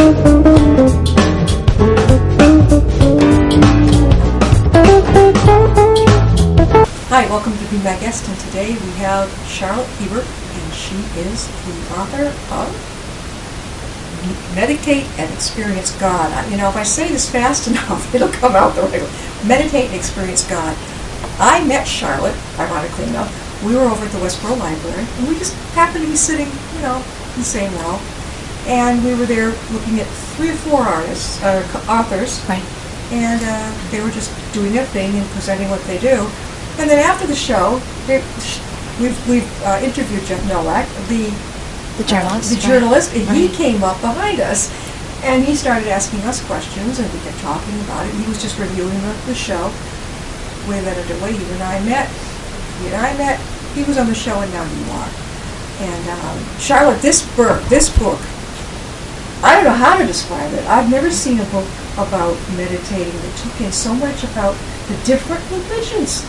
Hi, welcome to Be My Guest, and today we have Charlotte Hebert, and she is the author of Meditate and Experience God. You know, if I say this fast enough, it'll come out the right way. Meditate and Experience God. I met Charlotte, ironically enough. We were over at the Westboro Library, and we just happened to be sitting, you know, in the same row. And we were there looking at 3 or 4 authors. Right. And they were just doing their thing and presenting what they do. And then after the show, we've interviewed Jeff Nowak, the journalist, and he came up behind us, and he started asking us questions, and we kept talking about it. He was just reviewing the show. Way better to way. You and I met. He was on the show, and now you are. And Charlotte, this book, I don't know how to describe it. I've never seen a book about meditating that took in so much about the different religions.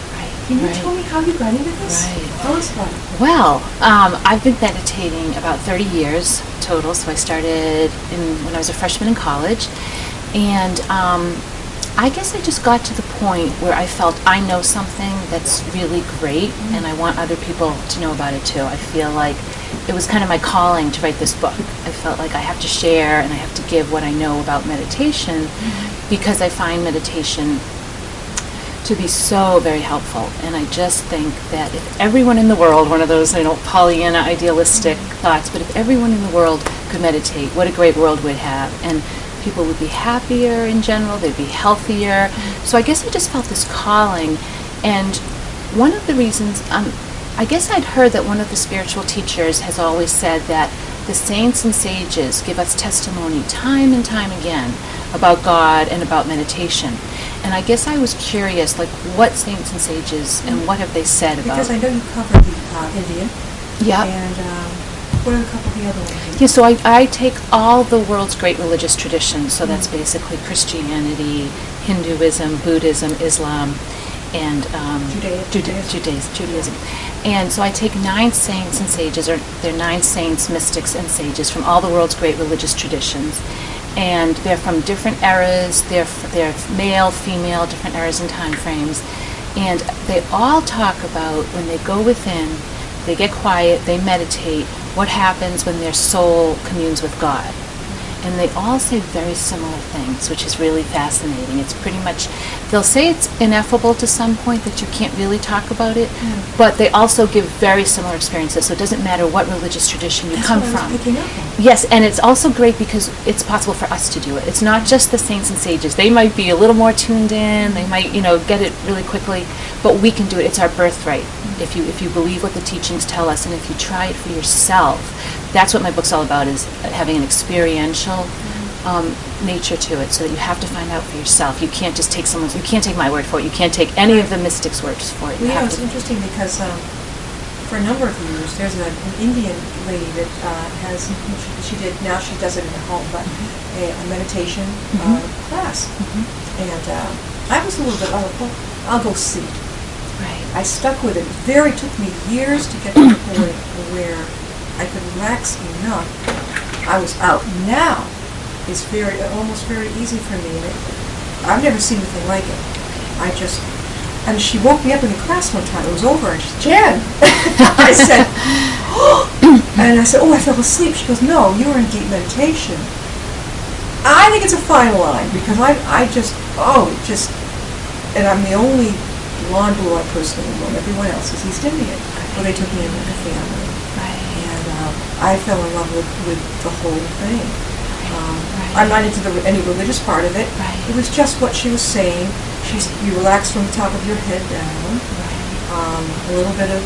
Can you tell me how you got into this? Tell us about it. Well, I've been meditating about 30 years total. So I started when I was a freshman in college. And I guess I just got to the point where I felt I know something that's really great, and I want other people to know about it too. I feel like it was kind of my calling to write this book. I felt like I have to share and I have to give what I know about meditation, because I find meditation to be so very helpful. And I just think that if everyone in the world, one of those, Pollyanna idealistic thoughts, but if everyone in the world could meditate, what a great world we'd have. And people would be happier in general, they'd be healthier. So I guess I just felt this calling. And one of the reasons, I guess I'd heard that one of the spiritual teachers has always said that the saints and sages give us testimony time and time again about God and about meditation. And I guess I was curious, like, what saints and sages and what have they said about? Because I know you covered the Indian. Yeah. And what are a couple of the other ones? Yeah, so I take all the world's great religious traditions. So that's basically Christianity, Hinduism, Buddhism, Islam, and Judaism. And so I take 9 saints and sages, or they're 9 saints, mystics, and sages from all the world's great religious traditions. And they're from different eras, they're male, female, different eras and time frames. And they all talk about when they go within, they get quiet, they meditate, what happens when their soul communes with God. And they all say very similar things, which is really fascinating. It's pretty much, they'll say it's ineffable to some point, that you can't really talk about it, but they also give very similar experiences, so it doesn't matter what religious tradition you come from. Picking up on. Yes, and it's also great because it's possible for us to do it. It's not just the saints and sages. They might be a little more tuned in, they might, get it really quickly, but we can do it. It's our birthright. If you believe what the teachings tell us, and if you try it for yourself. That's what my book's all about, is having an experiential nature to it, so that you have to find out for yourself. You can't just take you can't take my word for it. You can't take any of the mystics' words for it. Well, it's interesting because for a number of years, there's an Indian lady that she does it in her home, but a meditation class. And I was a little bit, I'll go see. Right. I stuck with it. It took me years to get to the point where I could relax enough. I was out. Now it's almost very easy for me. And I've never seen anything like it. And she woke me up in the class one time. It was over, and she said, "Jan," I said, and I said, "Oh, I fell asleep." She goes, "No, you were in deep meditation." I think it's a fine line, because and I'm the only blonde, blue-eyed person in the room. Everyone else is East Indian. Well, they took me in like a family. I fell in love with the whole thing. I'm not into any religious part of it. It was just what she was saying. You relax from the top of your head down. A little bit of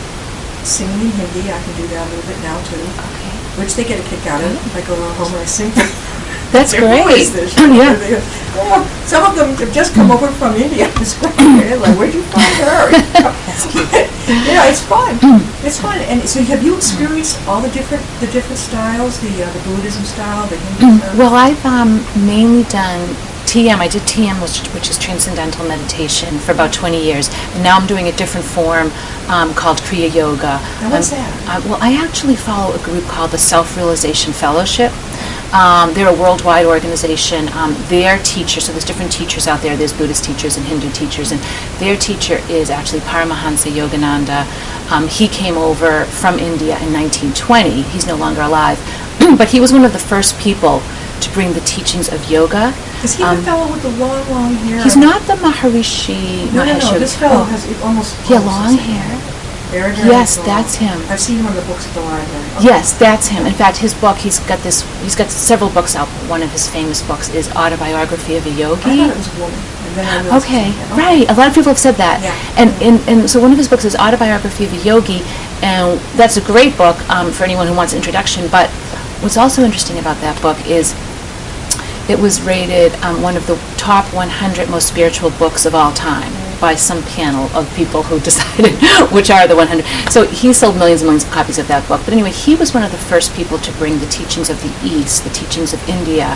singing in Hindi. I can do that a little bit now too. Which they get a kick out of. If I go home and I sing. That's great. Yeah. Some of them have just come over from India. They're like, "Where'd you find her?" That's cute. Yeah, it's fun. It's fun. And so, have you experienced all the different styles, the Buddhism style, the Hindu style? Well, I've mainly done TM. I did TM, which is Transcendental Meditation, for about 20 years. And now I'm doing a different form called Kriya Yoga. Now, what's that? Well, I actually follow a group called the Self-Realization Fellowship. They're a worldwide organization. Their teacher, so there's different teachers out there. There's Buddhist teachers and Hindu teachers, and their teacher is actually Paramahansa Yogananda. He came over from India in 1920. He's no longer alive, but he was one of the first people to bring the teachings of yoga. Is he the fellow with the long, long hair? He's not the Maharishi. No. This fellow has almost long hair. Very, very yes, long. that's him. I've seen him on the books at the library. Okay. Yes, that's him. In fact, his book, he's got several books out. One of his famous books is Autobiography of a Yogi. I thought it was a woman. And then I realized okay, right. A lot of people have said that. Yeah. And so one of his books is Autobiography of a Yogi, and that's a great book for anyone who wants an introduction. But what's also interesting about that book is it was rated one of the top 100 most spiritual books of all time by some panel of people who decided which are the 100. So he sold millions and millions of copies of that book. But anyway, he was one of the first people to bring the teachings of the East, the teachings of India,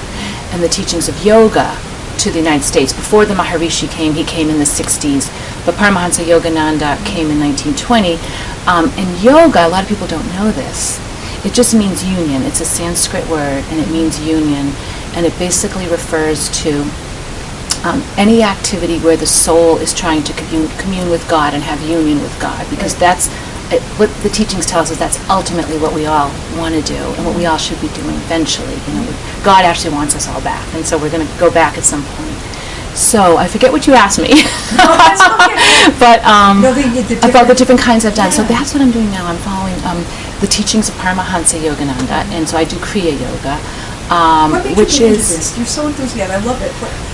and the teachings of yoga to the United States. Before the Maharishi came, he came in the 60s. But Paramahansa Yogananda came in 1920. And yoga, a lot of people don't know this, it just means union. It's a Sanskrit word, and it means union. And it basically refers to any activity where the soul is trying to commune with God and have union with God, because that's what the teachings tell us, is that's ultimately what we all want to do and what we all should be doing eventually. God actually wants us all back, and so we're going to go back at some point. So I forget what you asked me, but about the different kinds I've done. Yeah. So that's what I'm doing now. I'm following the teachings of Paramahansa Yogananda, and so I do Kriya Yoga. Which is you're so enthusiastic. I love it.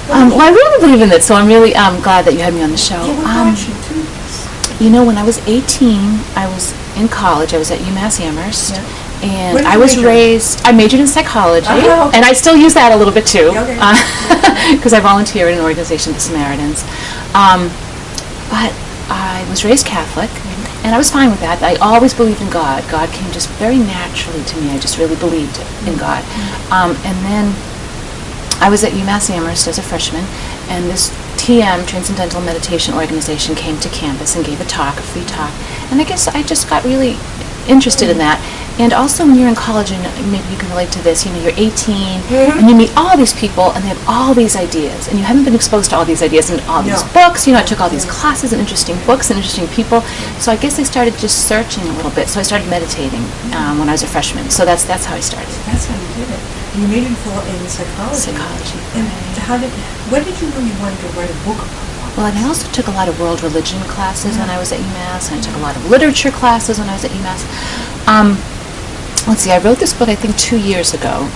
Well, I really believe in it, so I'm really glad that you had me on the show. Yeah, what brought you to this? When I was 18, I was in college. I was at UMass Amherst, and I was raised. I majored in psychology, and I still use that a little bit too, because I volunteer in an organization, the Samaritans. But I was raised Catholic. And I was fine with that. I always believed in God. God came just very naturally to me. I just really believed in God. And then I was at UMass Amherst as a freshman, and this TM, Transcendental Meditation Organization, came to campus and gave a free talk. And I guess I just got really interested in that. And also when you're in college, and maybe you can relate to this, you're 18, and you meet all these people, and they have all these ideas, and you haven't been exposed to all these ideas and all these books. I took all these classes and interesting books and interesting people. So I guess I started just searching a little bit. So I started meditating when I was a freshman. So that's how I started. That's how you did it. You made it in psychology. Psychology. And when did you know you wanted to write a book about? Well, and I also took a lot of world religion classes when I was at UMass, and I took a lot of literature classes when I was at UMass. Let's see, I wrote this book, I think, 2 years ago.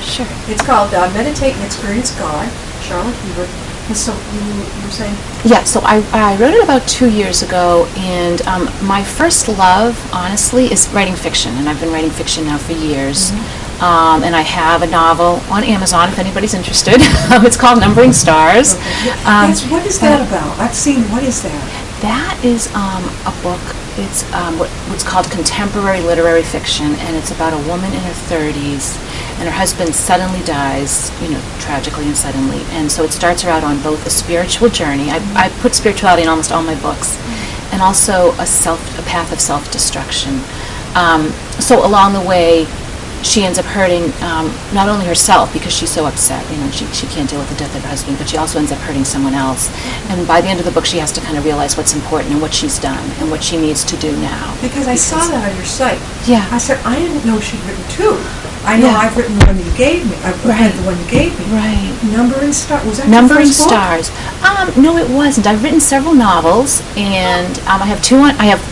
Sure. It's called Meditate and Experience God, Charlotte Hebert. And so you were saying? Yeah, so I wrote it about 2 years ago, and my first love, honestly, is writing fiction, and I've been writing fiction now for years. And I have a novel on Amazon, if anybody's interested. It's called Numbering Stars. Okay. What is that about? I've seen, what is that? That is a book. It's what's called contemporary literary fiction, and it's about a woman in her 30s, and her husband suddenly dies, tragically and suddenly. And so it starts her out on both a spiritual journey. I put spirituality in almost all my books, and also a path of self-destruction. So along the way, she ends up hurting not only herself, because she's so upset, she can't deal with the death of her husband, but she also ends up hurting someone else. And by the end of the book, she has to kind of realize what's important and what she's done and what she needs to do now. Because I saw that on your site. Yeah. I said, I didn't know she'd written two. I know I've written the one you gave me. I've read the one you gave me. Right. Numbering Stars. Was that Numbering your first Stars. No, it wasn't. I've written several novels, and I have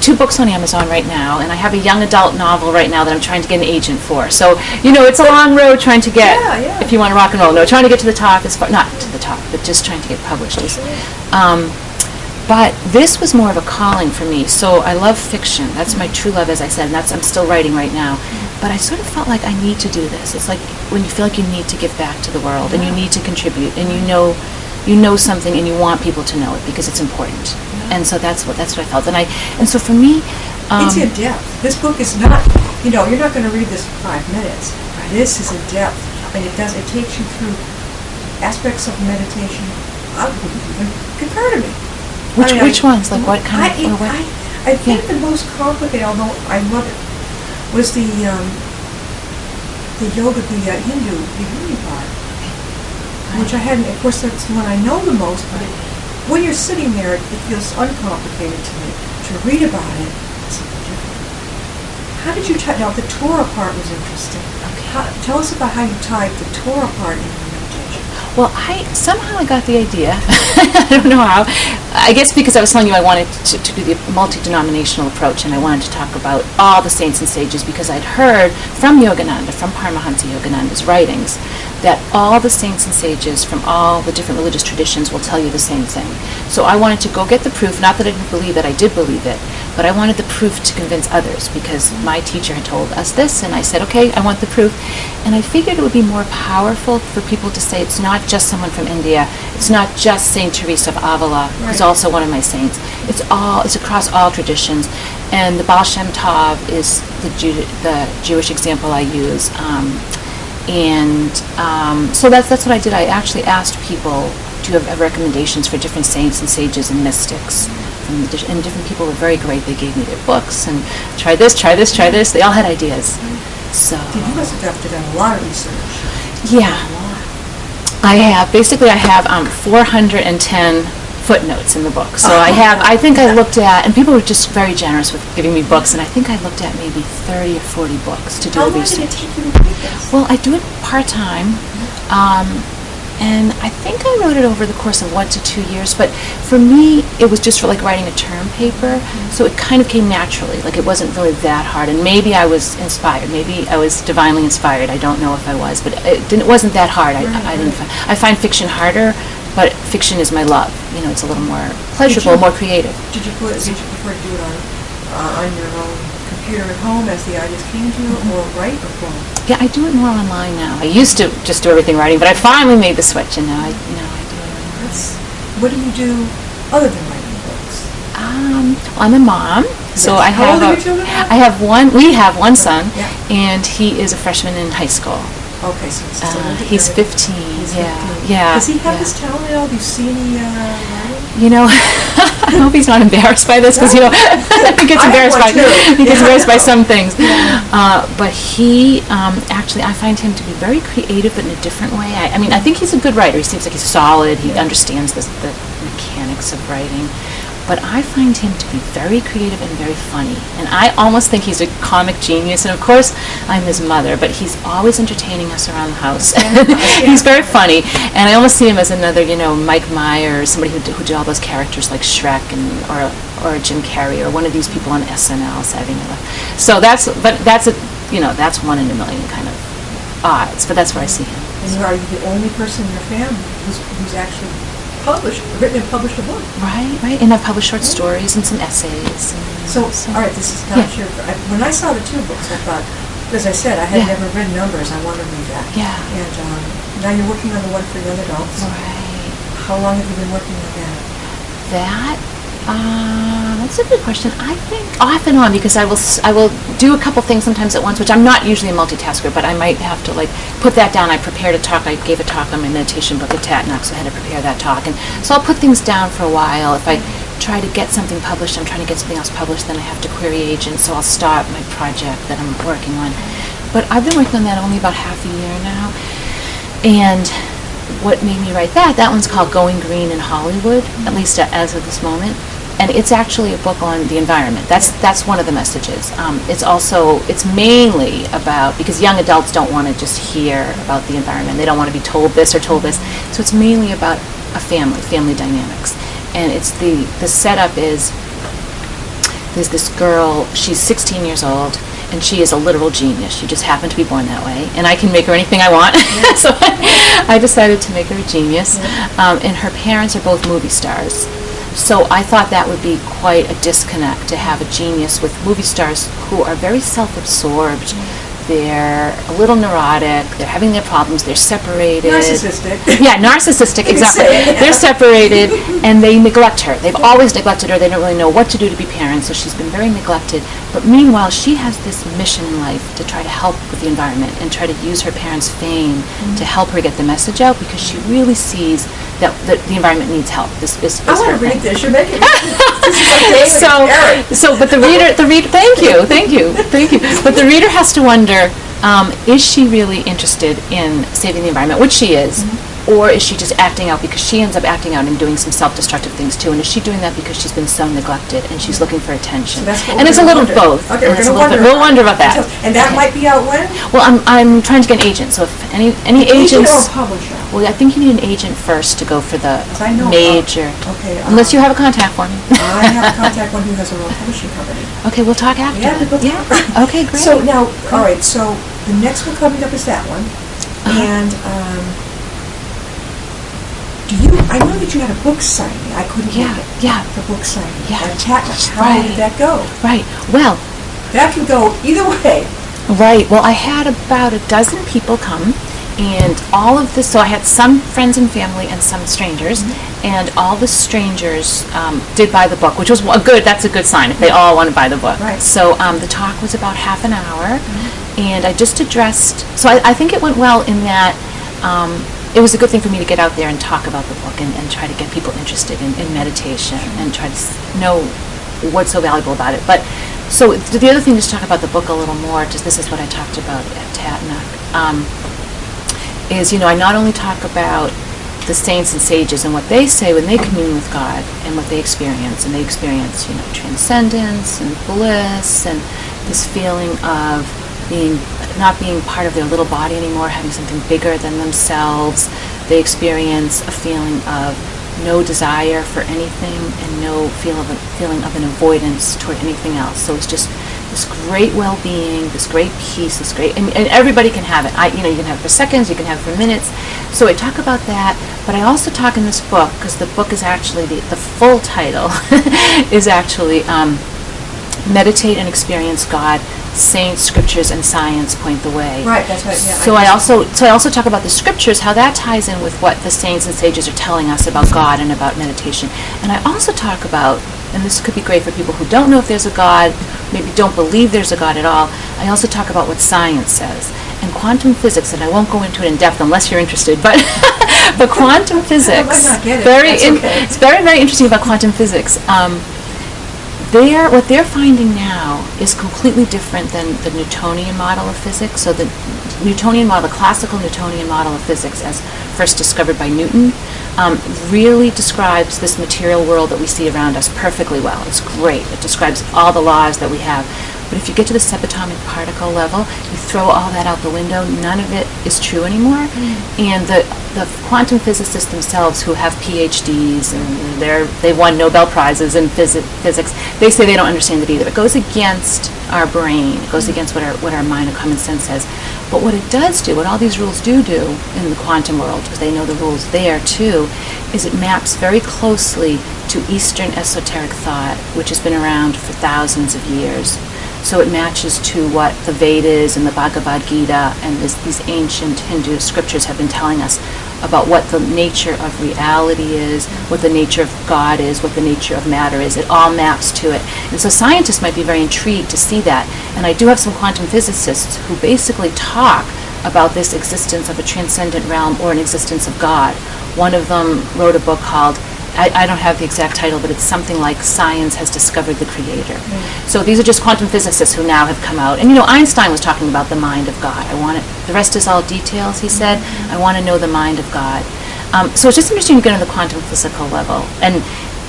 two books on Amazon right now, and I have a young adult novel right now that I'm trying to get an agent for. So it's a long road trying to get. If you want to rock and roll, trying to get to the top not to the top, but just trying to get published. But this was more of a calling for me. So I love fiction. That's my true love, as I said, and I'm still writing right now. But I sort of felt like I need to do this. It's like when you feel like you need to give back to the world, and you need to contribute, and you know something, and you want people to know it because it's important. And so that's what I felt. And so for me, it's in depth. This book is not. You're not going to read this in 5 minutes. This is in depth, and it takes you through aspects of meditation. I wouldn't even compare to me. Which ones? Like what kind of? I think the most complicated, although I love it, was the the yoga, the Hindu part, which I hadn't, of course that's the one I know the most, but when you're sitting there, it feels uncomplicated to me. To read about it, it's something different. How did you tie, now the Torah part was interesting. Okay. Tell us about how you tied the Torah part into meditation. Well, somehow I got the idea. I don't know how. I guess because I was telling you I wanted to do the multi-denominational approach, and I wanted to talk about all the saints and sages, because I'd heard from Yogananda, from Paramahansa Yogananda's writings, that all the saints and sages from all the different religious traditions will tell you the same thing. So I wanted to go get the proof, not that I didn't believe it, I did believe it, but I wanted the proof to convince others, because my teacher had told us this, and I said, okay, I want the proof. And I figured it would be more powerful for people to say it's not just someone from India, it's not just Saint Teresa of Avila, who's also one of my saints. It's across all traditions. And the Baal Shem Tov is the Jewish example I use. So that's what I did. I actually asked people, do you have recommendations for different saints and sages and mystics? And different people were very great. They gave me their books and try this. They all had ideas. So you must have done a lot of research. Yeah, I have. Basically, I have 410 footnotes in the book. So I think I looked at, and people were just very generous with giving me books, and I think I looked at maybe 30 or 40 books to do the research. How long did it take you to read this? Well, I do it part-time, and I think I wrote it over the course of 1 to 2 years, but for me, it was just for like writing a term paper, so it kind of came naturally, like it wasn't really that hard, and maybe I was inspired, maybe I was divinely inspired, I don't know if I was, but it wasn't that hard. I find fiction harder, but fiction is my love. You know, it's a little more pleasurable, more creative. Did you prefer to do it on your own computer at home as the ideas came to you, or write or phone? Yeah, I do it more online now. I used to just do everything writing, but I finally made the switch, and now I do it online. What do you do other than writing books? I'm a mom, so I How have old are your children? I have one. We have one son, and he is a freshman in high school. Okay, so he's 15. He's yeah, 15. yeah. Does he have this talent at all? Do you see any writing? You know, I hope he's not embarrassed by this, because he gets embarrassed by some things. Yeah. But he actually, I find him to be very creative, but in a different way. I mean, I think he's a good writer. He seems like he's solid. He understands the mechanics of writing. But I find him to be very creative and very funny. And I almost think he's a comic genius. And of course, I'm his mother, but he's always entertaining us around the house. He's very funny. And I almost see him as another, Mike Myers, somebody who did all those characters like Shrek or Jim Carrey, or one of these people on SNL, Saturday Night Live. So that's 1 in a million kind of odds. But that's where I see him. And are you the only person in your family who's actually written and published a book? Right. And I've published short stories and some essays. So, all right, this is not your... When I saw the 2 books, I thought, as I said, I had never read Numbers. I want to read that. Yeah. And now you're working on the one for young adults. Right. How long have you been working on that? That's a good question. I think off and on, because I will do a couple things sometimes at once, which I'm not usually a multitasker, but I might have to put that down. I prepared a talk. I gave a talk on my meditation book at Tatnock, so I had to prepare that talk. And so I'll put things down for a while. If I try to get something published, I'm trying to get something else published, then I have to query agents, so I'll start my project that I'm working on. But I've been working on that only about half a year now. And what made me write that one's called Going Green in Hollywood, at least as of this moment. And it's actually a book on the environment. That's one of the messages. It's mainly about, because young adults don't want to just hear about the environment. They don't want to be told this or told this. So it's mainly about a family dynamics. And it's the setup is, there's this girl, she's 16 years old, and she is a literal genius. She just happened to be born that way, and I can make her anything I want. Yeah. So I decided to make her a genius. Yeah. And her parents are both movie stars. So I thought that would be quite a disconnect to have a genius with movie stars who are very self-absorbed. They're a little neurotic. They're having their problems. They're separated. Narcissistic. Yeah, narcissistic, exactly. They're separated, and they neglect her. They've always neglected her. They don't really know what to do to be parents, so she's been very neglected. But meanwhile, she has this mission in life to try to help with the environment and try to use her parents' fame to help her get the message out, because she really sees that the environment needs help. This is I want to read this. You're making but the reader, thank you. But the reader has to wonder, Is she really interested in saving the environment, which she is, or is she just acting out because she ends up acting out and doing some self-destructive things too? And is she doing that because she's been so neglected and she's looking for attention? So and it's a little both. Okay, we're going to wonder. We'll wonder about that. And that might be out when? Well, I'm trying to get an agent. So if any Agent agents, or publisher? well, I think you need an agent first to go for the I know major. Okay. Unless you have a contact for me. I have a contact one who has a real publishing company. Okay, we'll talk after. Yeah, we'll talk. Yeah. Okay, great. So now, all right. So the next one coming up is that one, and. I know that you had a book signing. I couldn't make it. Yeah. The book signing. Yeah. How did that go? Right. Well, that can go either way. Right. Well, I had about a dozen people come, and all of this. So I had some friends and family and some strangers, and all the strangers did buy the book, which was good. That's a good sign if they all want to buy the book. Right. So the talk was about half an hour, and I just addressed. So I think it went well in that. It was a good thing for me to get out there and talk about the book and try to get people interested in meditation and try to know what's so valuable about it. But so the other thing is to talk about the book a little more. Just this is what I talked about at Tatnuk. Is I not only talk about the saints and sages and what they say when they commune with God and what they experience, and they experience transcendence and bliss and this feeling of not being part of their little body anymore, having something bigger than themselves. They experience a feeling of no desire for anything and no feeling of an avoidance toward anything else. So it's just this great well-being, this great peace, this great, and everybody can have it. You can have it for seconds, you can have it for minutes. So I talk about that, but I also talk in this book, because the book is actually, the full title is actually Meditate and Experience God, Saints, Scriptures, and Science Point the Way. Right, that's right. Yeah. So I also talk about the Scriptures, how that ties in with what the saints and sages are telling us about God and about meditation. And I also talk about, and this could be great for people who don't know if there's a God, maybe don't believe there's a God at all, I also talk about what science says. And quantum physics, and I won't go into it in depth unless you're interested, but but quantum physics, I might not get it. it's very, very interesting about quantum physics. What they're finding now is completely different than the Newtonian model of physics. So the Newtonian model, the classical Newtonian model of physics, as first discovered by Newton, really describes this material world that we see around us perfectly well. It's great. It describes all the laws that we have. But if you get to the subatomic particle level, you throw all that out the window, none of it is true anymore. And the quantum physicists themselves, who have PhDs and they've won Nobel Prizes in physics, they say they don't understand it either. It goes against our brain. It goes against what our mind and common sense says. But what it does do, what all these rules do in the quantum world, because they know the rules there too, is it maps very closely to Eastern esoteric thought, which has been around for thousands of years. So it matches to what the Vedas and the Bhagavad Gita and these ancient Hindu scriptures have been telling us about what the nature of reality is, what the nature of God is, what the nature of matter is. It all maps to it. And so scientists might be very intrigued to see that. And I do have some quantum physicists who basically talk about this existence of a transcendent realm or an existence of God. One of them wrote a book called, I don't have the exact title, but it's something like Science Has Discovered the Creator. So these are just quantum physicists who now have come out. And Einstein was talking about the mind of God. The rest is all details, he said. I want to know the mind of God. So it's just interesting to get on the quantum physical level. And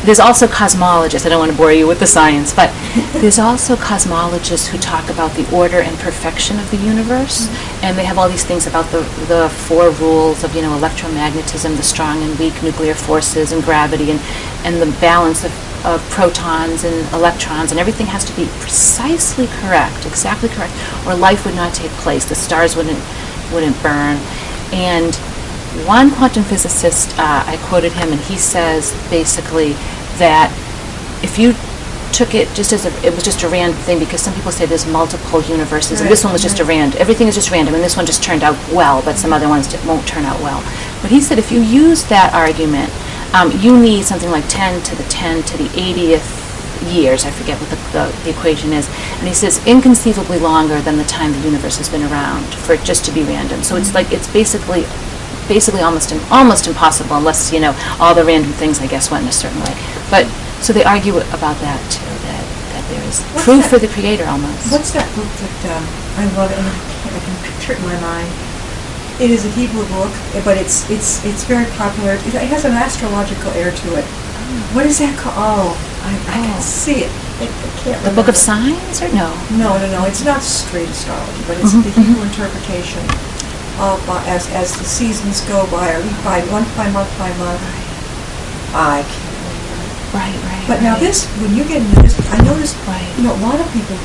there's also cosmologists. I don't want to bore you with the science, but there's also cosmologists who talk about the order and perfection of the universe, and they have all these things about the four rules of electromagnetism, the strong and weak nuclear forces, and gravity, and the balance of protons and electrons, and everything has to be precisely correct, exactly correct, or life would not take place. The stars wouldn't burn. And one quantum physicist, I quoted him, and he says basically that if you took it just as it was just a random thing, because some people say there's multiple universes, and this one was just a random. Everything is just random, and this one just turned out well, but some other ones won't turn out well. But he said if you use that argument, you need something like 10 to the 80th years. I forget what the equation is. And he says inconceivably longer than the time the universe has been around for it just to be random. So it's basically almost impossible, unless all the random things I guess went in a certain way. But so they argue about that too, that there is proof for the Creator almost. What's that book that I love? And I can picture it in my mind. It is a Hebrew book, but it's very popular. It has an astrological air to it. What is that called? I can see it. I can't remember. The Book of Signs, or no? No. It's not straight astrology, but it's the Hebrew interpretation of as the seasons go by, or by month by month by month. I can't remember. Right. But now this, when you get into this, I noticed, Right. a lot of people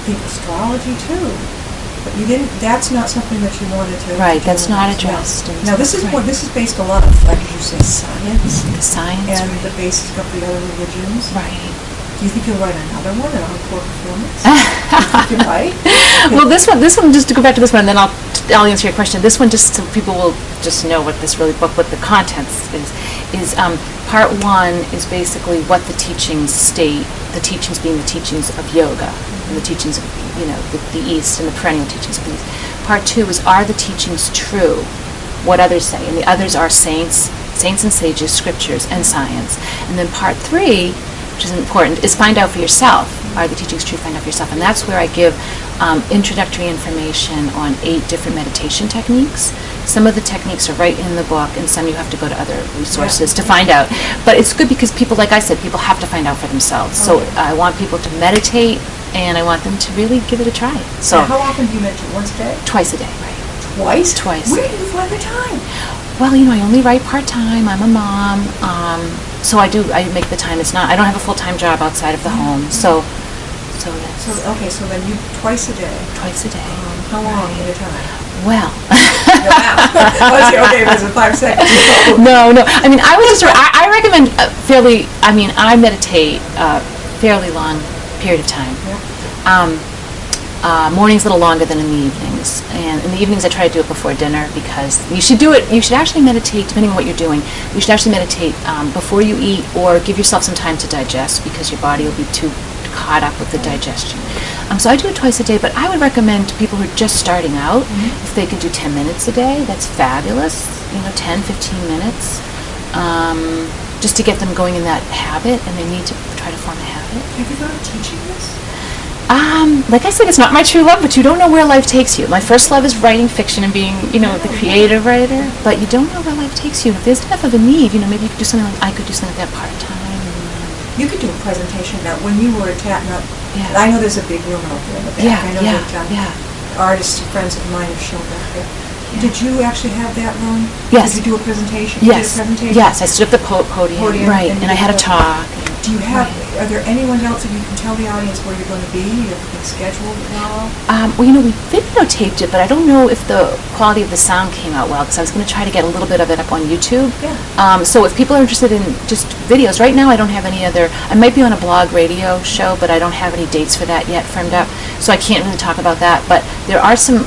think astrology too. But you didn't. That's not something that you wanted to. Right. That's not addressed. Now this is right. This is based a lot of, like you say, science. The science. And right. the basis of the other religions. Right. Do you think you'll write another one on core performance? Do you think you might? Well, this one, just to go back to this one, and then I'll answer your question. This one, just so people will just know what this really book, what the contents is part one is basically what the teachings state. The teachings being the teachings of yoga and the teachings of the East and the perennial teachings of the East. Part two is, are the teachings true? What others say, and the others are saints and sages, scriptures, and science. And then part three, which is important, is find out for yourself. Are the teachings true? Find out for yourself. And that's where I give introductory information on 8 different meditation techniques. Some of the techniques are right in the book, and some you have to go to other resources to find out. But it's good because people, like I said, people have to find out for themselves. So I want people to meditate, and I want them to really give it a try. So how often do you meditate? Once a day? Twice a day, right. Twice? Twice. Where do you find the time? Well, I only write part-time. I'm a mom. So I make the time. I don't have a full-time job outside of the home. So that's... So then you twice a day? Twice a day. How long at a time? Well... Okay, was it 5 seconds? No. I recommend fairly... I meditate a fairly long period of time. Yeah. Mornings a little longer than in the evenings. And in the evenings I try to do it before dinner, because you should actually meditate, depending on what you're doing, you should actually meditate before you eat, or give yourself some time to digest, because your body will be too caught up with the digestion. So I do it twice a day, but I would recommend to people who are just starting out, if they can do 10 minutes a day, that's fabulous, 10, 15 minutes, just to get them going in that habit, and they need to try to form a habit. Have you thought of teaching this? Like I said, it's not my true love, but you don't know where life takes you. My first love is writing fiction and being, the creative writer, but you don't know where life takes you. If there's enough of a need, maybe you could do something like, I could do something like that part-time. You could do a presentation now. When you were at I know there's a big room out there in the back. I know that artists and friends of mine have shown back there. Yeah. Did you actually have that room? Yes. Did you do a presentation? Yes. You did a presentation? Yes, I stood at the podium. Right, and I had a talk. Do you have, are there anyone else that you can tell the audience where you're going to be? You have everything scheduled now? We videotaped it, but I don't know if the quality of the sound came out well, because I was going to try to get a little bit of it up on YouTube. Yeah. So if people are interested in just videos, right now I don't have any other, I might be on a blog radio show, but I don't have any dates for that yet firmed up, so I can't really talk about that. But there are some,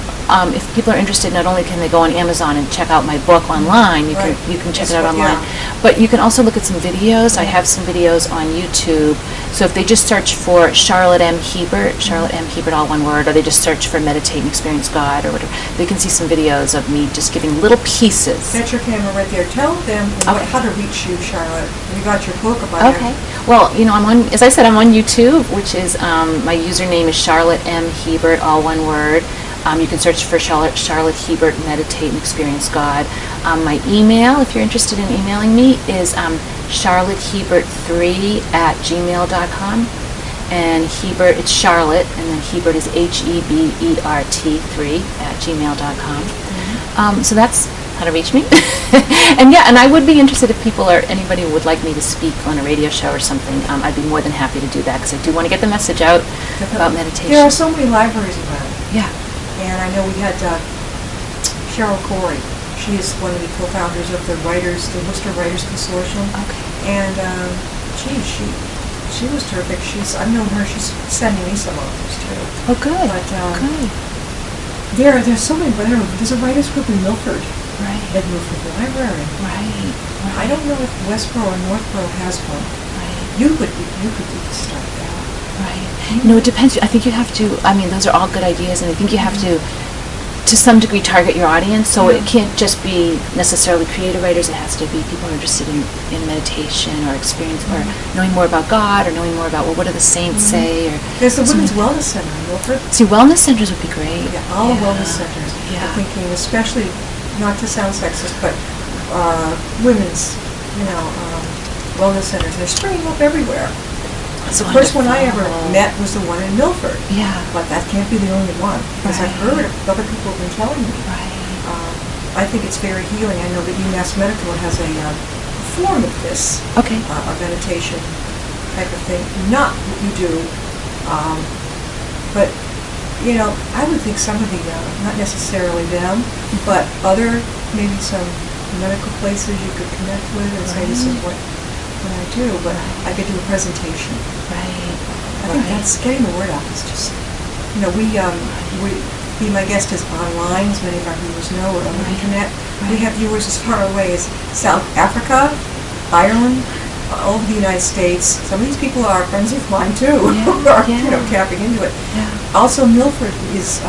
if people are interested, not only can they go on Amazon and check out my book online, you can check it out online, but you can also look at some videos. I have some videos on YouTube. So if they just search for Charlotte M. Hebert, all one word, or they just search for Meditate and Experience God or whatever, they can see some videos of me just giving little pieces. That's your camera right there. Tell them how to reach you, Charlotte. You got your book about it. Okay. Well, I'm on, as I said, I'm on YouTube, which is, my username is Charlotte M. Hebert, all one word. You can search for Charlotte Hebert, Meditate and Experience God. My email, if you're interested in emailing me, is charlottehebert3@gmail.com. And Hebert, it's Charlotte, and then Hebert is HEBERT3@gmail.com. So that's how to reach me. And I would be interested if anybody would like me to speak on a radio show or something. I'd be more than happy to do that, because I do want to get the message out about meditation. There are so many libraries around. Yeah. And I know we had Cheryl Corey. She is one of the co-founders of the Worcester Writers Consortium. Okay. And she was terrific. I've known her. She's sending me some authors too. Oh, good. But good. There's so many. There's a writers group in Milford. Right. At Milford Library. Right. I don't know if Westboro or Northboro has one. Right. You could start that. Right. It depends. I think you have to, those are all good ideas, and I think you have to to some degree target your audience, so Yeah. it can't just be necessarily creative writers. It has to be people who are interested in meditation or experience or knowing more about God or knowing more about, well, what do the saints say? Or There's the something Women's like Wellness Center in Milford. that. See, wellness centers would be great. Yeah, all the wellness centers. Yeah. I'm thinking, especially, not to sound sexist, but women's, wellness centers. They're springing up everywhere. That's The first one I wonderful. ever met was the one in Milford. Yeah. But that can't be the only one, because I've Right. heard other people have been telling me. Right. I think it's very healing. I know that UMass Medical has a form of this, Okay. a meditation type of thing. Not what you do, but, I would think some of the, not necessarily them, but other, maybe some medical places you could connect with and say, this is what I do, but I could do a presentation. Right. I think that's getting the word out. It's just, we Be My Guest is online, as many of our viewers know, or on the internet. We have viewers as far away as South Africa, Ireland, all over the United States. Some of these people are friends of mine too, who are tapping into it. Yeah. Also, Milford is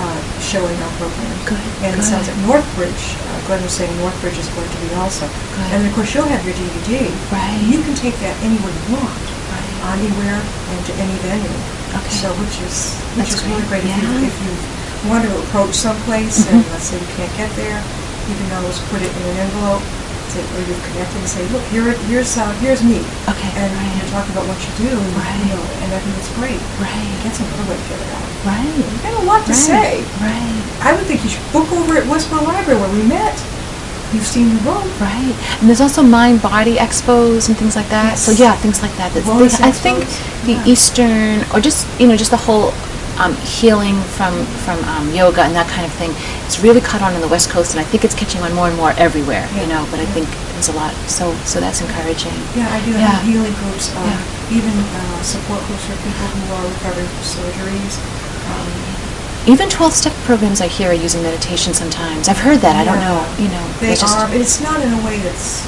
showing our program. Good. And it sounds like Northbridge, Glenn was saying Northbridge is going to be also. Good. And then, of course, you'll have your DVD. Right. You can take that anywhere you want, Right. anywhere and to any venue. Okay. So, which is That's really great. great. Yeah. If you want to approach someplace and let's say you can't get there, you can always put it in an envelope, say, or you've connected and say, look, here's me. Okay. And Right. you're talking about what you do, and, Right. and I think it's great. Right. That's another way to get it out. Right. You got a lot to say. Right. I would think you should book over at Westboro Library where we met. You've seen the book. Right. And there's also mind-body expos and things like that. Yes. So yeah, things like that. Wellness I think expos. the Yeah. Eastern, or just the whole healing from yoga and that kind of thing, it's really caught on the West Coast, and I think it's catching on more and more everywhere. Yeah. But I think there's a lot. So that's encouraging. Yeah, I do Yeah. have healing groups, Yeah. even support groups for people who are recovering from surgeries. Even 12-step programs I hear are using meditation sometimes. I've heard that. I don't know. They it's just- are. It's not in a way that's,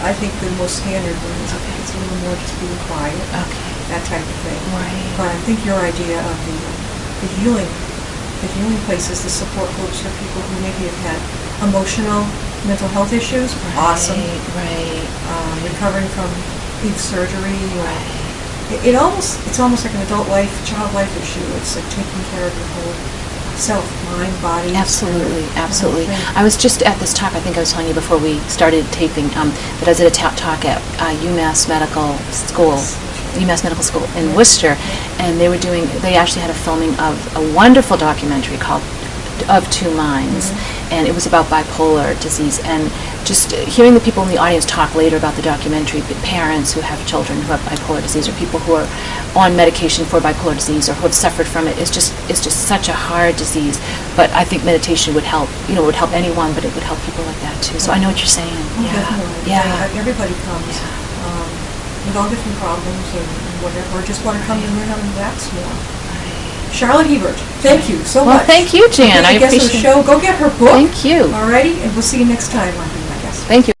I think, the most standard ones. I think it's a little more just being quiet, Okay. that type of thing. Right. But I think your idea of the healing places, the support groups for people who maybe have had emotional, mental health issues, awesome. Right. Recovering from either surgery or it's almost like an child life issue. It's like taking care of your whole self, mind, body. Absolutely, absolutely. thing. I was just at this talk, I think I was telling you before we started taping, that I was at a talk at UMass Medical School in Worcester, and they actually had a filming of a wonderful documentary called Of Two Minds, and it was about bipolar disease, and just hearing the people in the audience talk later about the documentary, parents who have children who have bipolar disease, or people who are on medication for bipolar disease, or who have suffered from it, it's just such a hard disease. But I think meditation would help. It would help anyone, but it would help people like that too. So I know what you're saying. Definitely. Yeah. Everybody comes with all different problems and whatever, or just want to come and learn how to relax more. Charlotte Hebert, thank you so much. Well, thank you, Jan. I Guest of the appreciate show. Go get her book. Thank you. Alrighty, and we'll see you next time on Be My Guest. Thank you.